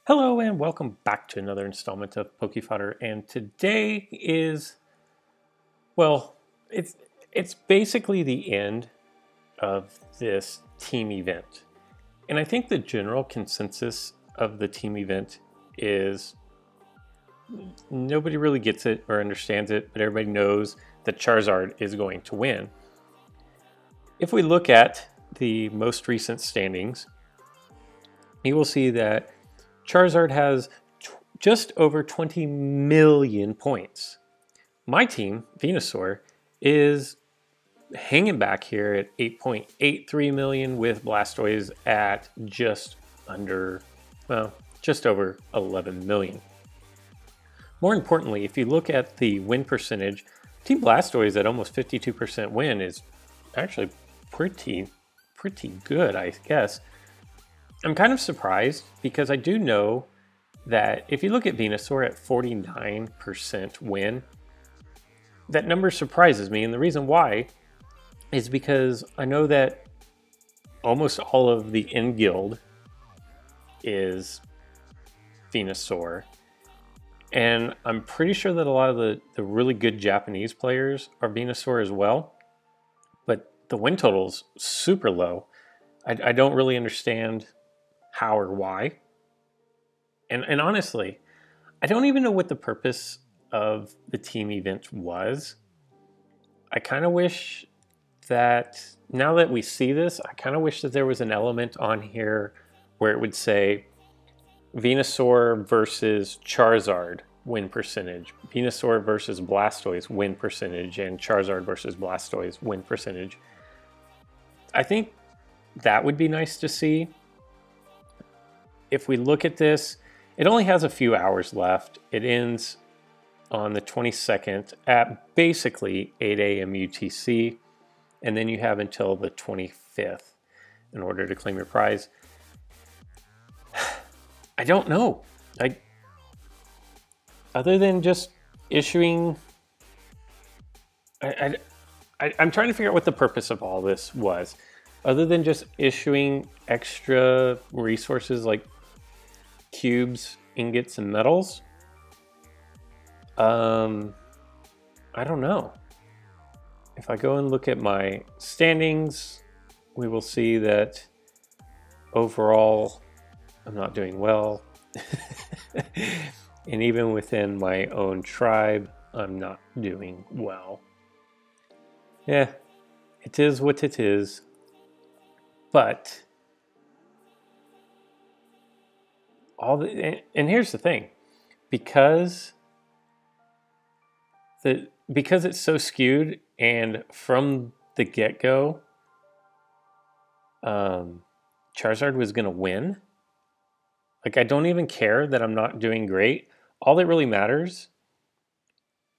Hello and welcome back to another installment of PokeFodder. And today is, well, it's basically the end of this team event. And I think the general consensus of the team event is nobody really gets it or understands it, but everybody knows that Charizard is going to win. If we look at the most recent standings, you will see that Charizard has just over 20 million points. My team, Venusaur, is hanging back here at 8.83 million with Blastoise at just over 11 million. More importantly, if you look at the win percentage, Team Blastoise at almost 52% win is actually pretty good, I guess. I'm kind of surprised because I do know that if you look at Venusaur at 49% win, that number surprises me. And the reason why is because I know that almost all of the in-guild is Venusaur. And I'm pretty sure that a lot of the really good Japanese players are Venusaur as well. But the win total's super low. I don't really understand how or why. And honestly, I don't even know what the purpose of the team event was. I kind of wish that now that we see this, I kind of wish that there was an element on here where it would say Venusaur versus Charizard win percentage, Venusaur versus Blastoise win percentage, and Charizard versus Blastoise win percentage. I think that would be nice to see. If we look at this, it only has a few hours left. It ends on the 22nd at basically 8 a.m. UTC, and then you have until the 25th in order to claim your prize. I don't know. Other than just issuing, I'm trying to figure out what the purpose of all this was. Other than just issuing extra resources like cubes, ingots, and metals, I don't know. If I go and look at my standings, we will see that overall I'm not doing well. And even within my own tribe, I'm not doing well. Yeah, it is what it is. But and here's the thing, because it's so skewed, and from the get-go, Charizard was gonna win. Like, I don't even care that I'm not doing great. All that really matters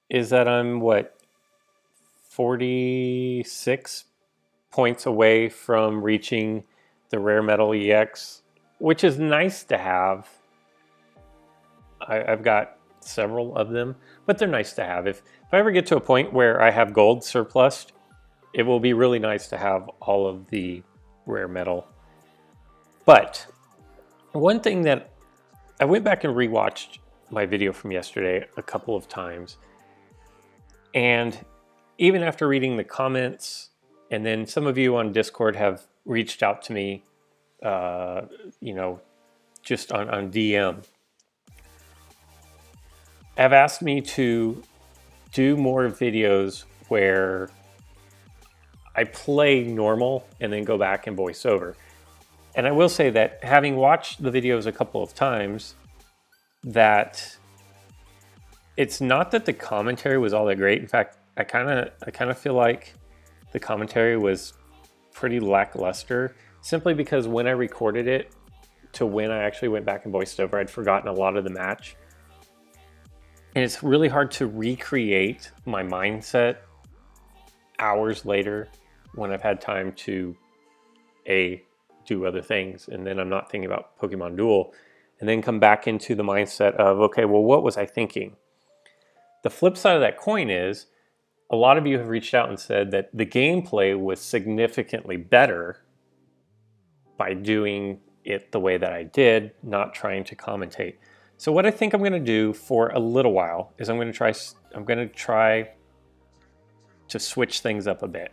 is that I'm 46 points away from reaching the Rare Metal EX, which is nice to have. I've got several of them, but they're nice to have. If I ever get to a point where I have gold surplus, it will be really nice to have all of the Rare Metal. But one thing that I went back and rewatched my video from yesterday a couple of times, and even after reading the comments, and then some of you on Discord have reached out to me, just on DM, have asked me to do more videos where I play normal and then go back and voice over. And I will say that having watched the videos a couple of times, that it's not that the commentary was all that great. In fact, I kind of feel like the commentary was pretty lackluster, simply because when I recorded it to when I actually went back and voiced over, I'd forgotten a lot of the match. And it's really hard to recreate my mindset hours later when I've had time to do other things, and then I'm not thinking about Pokemon Duel, and then come back into the mindset of, okay, well, what was I thinking? The flip side of that coin is, a lot of you have reached out and said that the gameplay was significantly better by doing it the way that I did, not trying to commentate. So what I think I'm going to do for a little while is I'm going to try to switch things up a bit.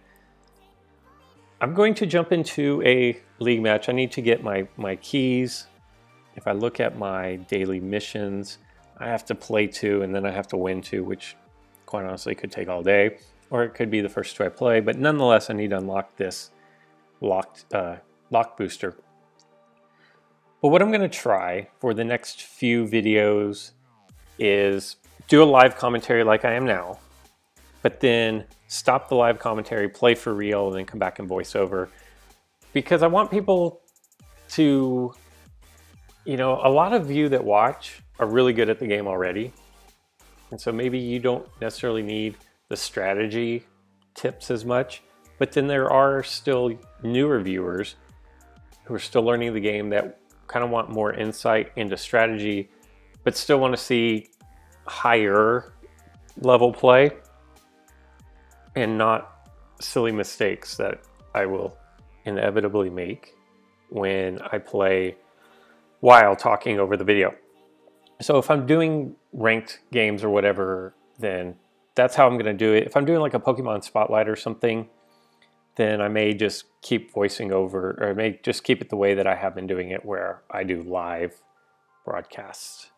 I'm going to jump into a league match. I need to get my keys. If I look at my daily missions, I have to play 2 and then I have to win 2, which quite honestly could take all day, or it could be the first 2 I play, but nonetheless I need to unlock this lock booster. But what I'm going to try for the next few videos is do a live commentary like I am now, but then stop the live commentary, play for real, and then come back and voice over. Because I want people to, you know, a lot of you that watch are really good at the game already. And so maybe you don't necessarily need the strategy tips as much, but then there are still newer viewers who are still learning the game that kind of want more insight into strategy, but still want to see higher level play and not silly mistakes that I will inevitably make when I play while talking over the video. So if I'm doing ranked games or whatever, then that's how I'm going to do it. If I'm doing like a Pokemon Spotlight or something, then I may just keep voicing over, or I may just keep it the way that I have been doing it, where I do live broadcasts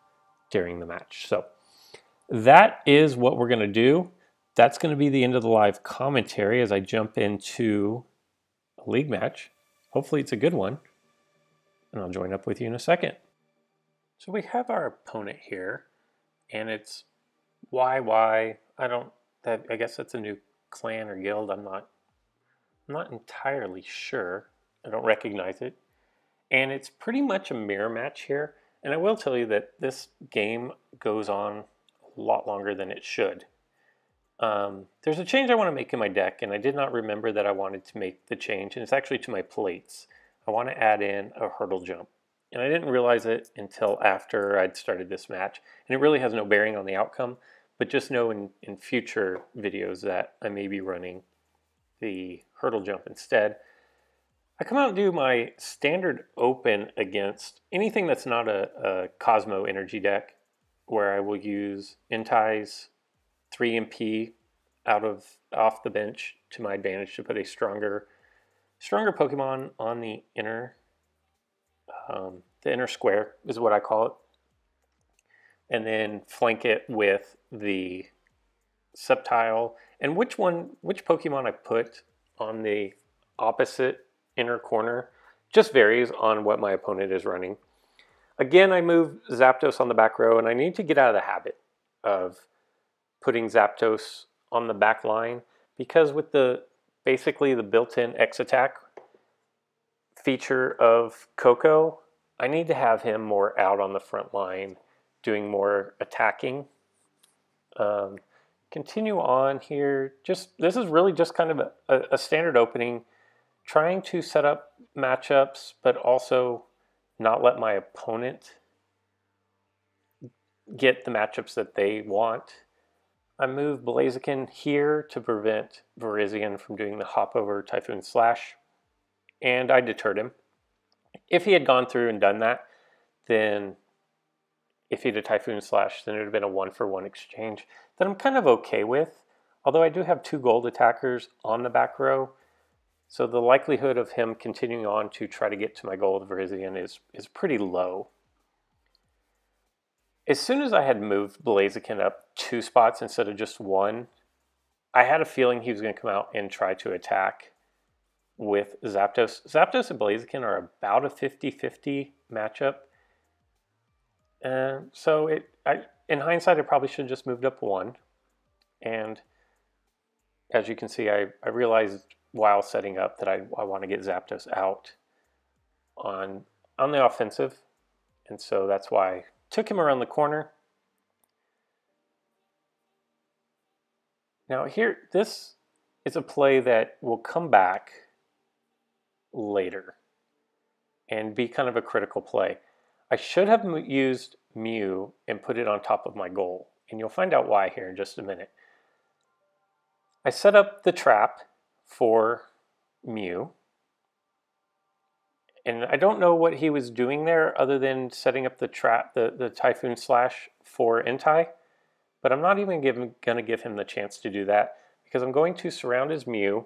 during the match. So that is what we're going to do. That's going to be the end of the live commentary as I jump into a league match. Hopefully it's a good one, and I'll join up with you in a second. So we have our opponent here, and it's YY. I guess that's a new clan or guild. I'm not entirely sure. I don't recognize it. And it's pretty much a mirror match here. And I will tell you that this game goes on a lot longer than it should. There's a change I want to make in my deck, and I did not remember that I wanted to make the change, and it's actually to my plates. I want to add in a hurdle jump. And I didn't realize it until after I'd started this match. And it really has no bearing on the outcome, but just know in future videos that I may be running the hurdle jump instead. I come out and do my standard open against anything that's not a Cosmo energy deck, where I will use Entei's 3 MP off the bench to my advantage to put a stronger Pokemon on the inner square is what I call it, and then flank it with the Sceptile. And which Pokemon I put on the opposite inner corner just varies on what my opponent is running. Again, I move Zapdos on the back row, and I need to get out of the habit of putting Zapdos on the back line, because with basically the built-in X attack feature of Coco, I need to have him more out on the front line doing more attacking. Continue on here. This is really just kind of a standard opening, trying to set up matchups, but also not let my opponent get the matchups that they want. I move Blaziken here to prevent Virizion from doing the hop over Typhoon Slash, and I deterred him. If he had gone through and done that, then if he did Typhoon Slash, then it would have been a 1-for-1 exchange that I'm kind of okay with. Although I do have 2 gold attackers on the back row, so the likelihood of him continuing on to try to get to my gold Virizion is pretty low. As soon as I had moved Blaziken up 2 spots instead of just 1, I had a feeling he was going to come out and try to attack with Zapdos. Zapdos and Blaziken are about a 50-50 matchup. So in hindsight, I probably should have just moved up 1. And as you can see, I realized while setting up that I want to get Zapdos out on the offensive. And so that's why I took him around the corner. Now here, this is a play that will come back later and be kind of a critical play. I should have used Mew and put it on top of my goal, and you'll find out why here in just a minute. I set up the trap for Mew, And I don't know what he was doing there other than setting up the trap, the Typhoon Slash for Entei. But I'm not even going to give him the chance to do that because I'm going to surround his Mew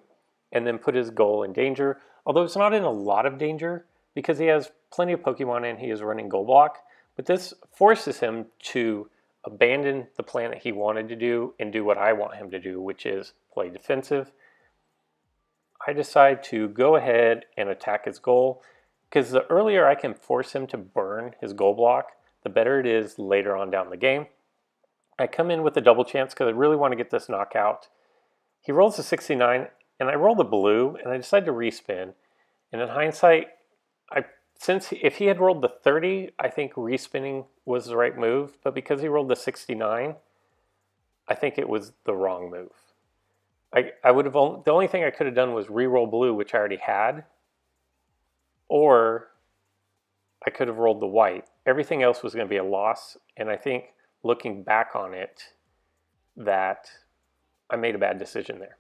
and then put his goal in danger. Although it's not in a lot of danger because he has plenty of Pokemon and he is running Gold Block. But this forces him to abandon the plan that he wanted to do and do what I want him to do, which is play defensive. I decide to go ahead and attack his goal because the earlier I can force him to burn his Gold Block, the better it is later on down the game. I come in with a double chance because I really want to get this knockout. He rolls a 69 and I roll the blue and I decide to respin. And in hindsight, if he had rolled the 30, I think respinning was the right move. But because he rolled the 69, I think it was the wrong move. I would have the only thing I could have done was re-roll blue, which I already had, or I could have rolled the white. Everything else was going to be a loss, and I think looking back on it, that I made a bad decision there.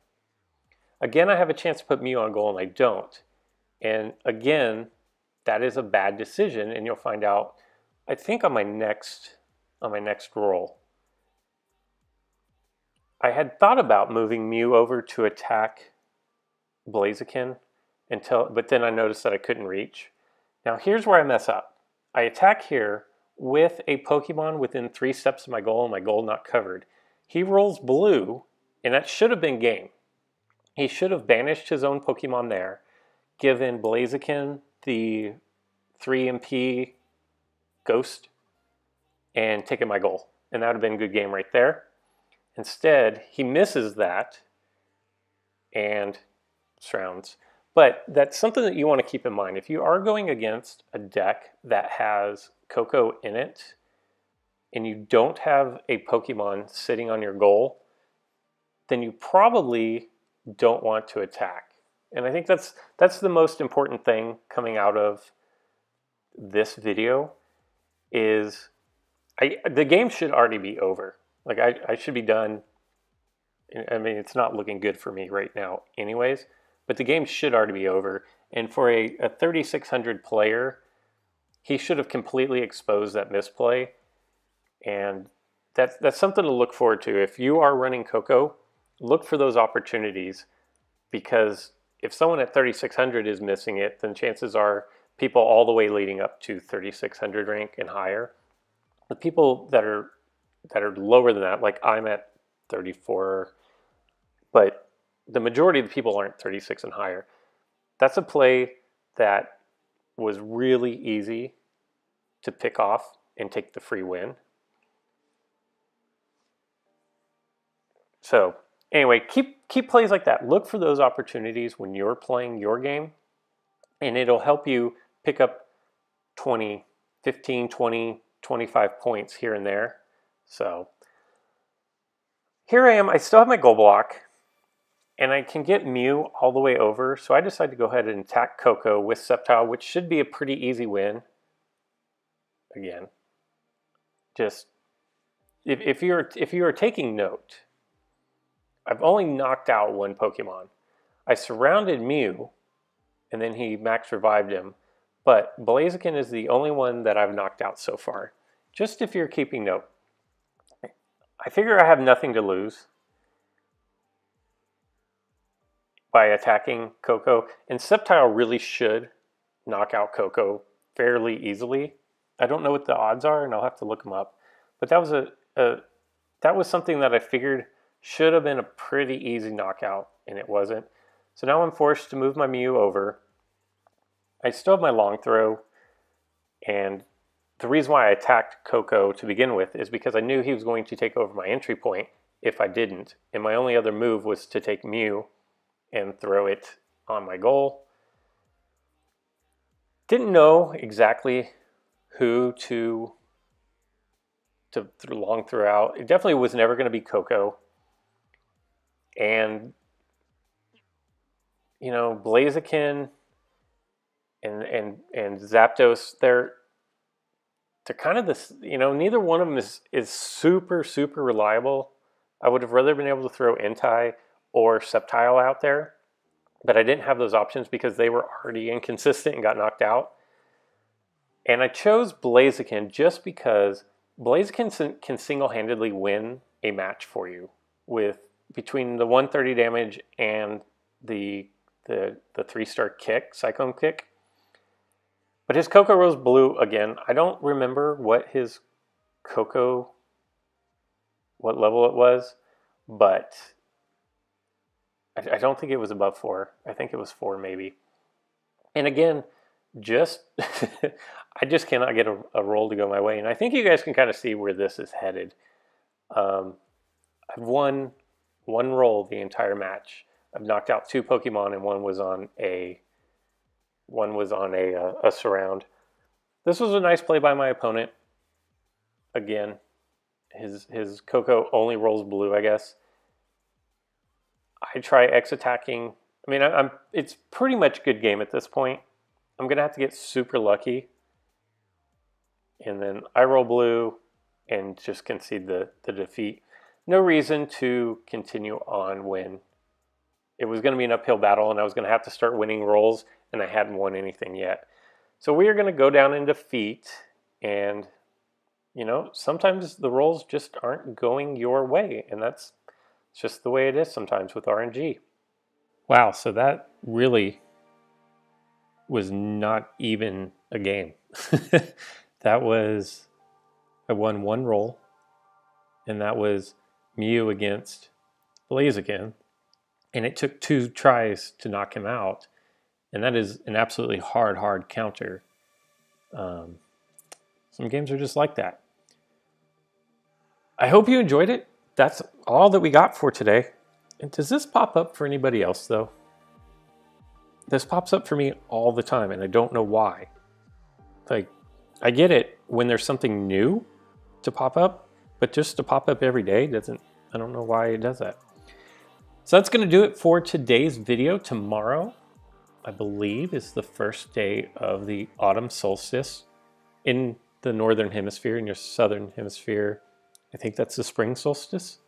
Again, I have a chance to put Mew on goal, and I don't. And again, that is a bad decision, and you'll find out, I think, on my next roll. I had thought about moving Mew over to attack Blaziken, but then I noticed that I couldn't reach. Now here's where I mess up. I attack here with a Pokemon within 3 steps of my goal and my goal not covered. He rolls blue, and that should have been game. He should have banished his own Pokemon there, given Blaziken the 3 MP Ghost, and taken my goal. And that would have been a good game right there. Instead, he misses that and surrounds. But that's something that you want to keep in mind. If you are going against a deck that has Coco in it, and you don't have a Pokemon sitting on your goal, then you probably don't want to attack. And I think that's the most important thing coming out of this video is the game should already be over. Like I should be done. I mean, it's not looking good for me right now anyways, but the game should already be over. And for a 3,600 player, he should have completely exposed that misplay. And that's something to look forward to. If you are running Coco, look for those opportunities, because if someone at 3,600 is missing it, then chances are people all the way leading up to 3,600 rank and higher. The people that are lower than that, like I'm at 34, but the majority of the people aren't 36 and higher. That's a play that was really easy to pick off and take the free win. So anyway, keep plays like that. Look for those opportunities when you're playing your game, and it'll help you pick up 20, 15, 20, 25 points here and there. So here I am. I still have my goal block, and I can get Mew all the way over. So I decided to go ahead and attack Coco with Sceptile, which should be a pretty easy win. Again, just if you are taking note, I've only knocked out one Pokemon. I surrounded Mew, and then he max revived him. But Blaziken is the only one that I've knocked out so far. Just if you're keeping note. I figure I have nothing to lose by attacking Coco. And Sceptile really should knock out Coco fairly easily. I don't know what the odds are, and I'll have to look them up. But that was something that I figured should have been a pretty easy knockout, and it wasn't. So now I'm forced to move my Mew over. I still have my long throw, and the reason why I attacked Coco to begin with is because I knew he was going to take over my entry point if I didn't, and my only other move was to take Mew and throw it on my goal. Didn't know exactly who to long throw out. It definitely was never going to be Coco. And, you know, Blaziken and Zapdos, they're kind of this, you know, neither one of them is super, super reliable. I would have rather been able to throw Entei or Sceptile out there. but I didn't have those options because they were already inconsistent and got knocked out. And I chose Blaziken just because Blaziken can single-handedly win a match for you with between the 130 damage and the 3-star kick, Cyclone kick. But his Coco Rose Blue, again, I don't remember what his Coco, what level it was, but I don't think it was above 4. I think it was 4 maybe. And again, I just cannot get a roll to go my way. And I think you guys can kind of see where this is headed. I've won one roll the entire match. I've knocked out 2 Pokemon, and one was on a surround. This was a nice play by my opponent. Again, his Coco only rolls blue, I guess. I try X attacking. I mean, it's pretty much good game at this point. I'm gonna have to get super lucky, and then I roll blue and just concede the defeat. No reason to continue on when it was going to be an uphill battle and I was going to have to start winning rolls, and I hadn't won anything yet. So we are going to go down in defeat, and you know, sometimes the rolls just aren't going your way, and that's just the way it is sometimes with RNG. Wow, so that really was not even a game. I won one roll, and that was Mew against Blaziken, and it took 2 tries to knock him out, and that is an absolutely hard counter. Some games are just like that. I hope you enjoyed it. That's all that we got for today. And does this pop up for anybody else, though? This pops up for me all the time, and I don't know why. Like, I get it when there's something new to pop up, but just to pop up every day doesn't, I don't know why it does that. So that's going to do it for today's video. Tomorrow, I believe, is the first day of the autumn solstice in the northern hemisphere. In your southern hemisphere, I think that's the spring solstice.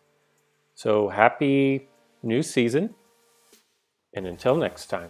So happy new season, and until next time.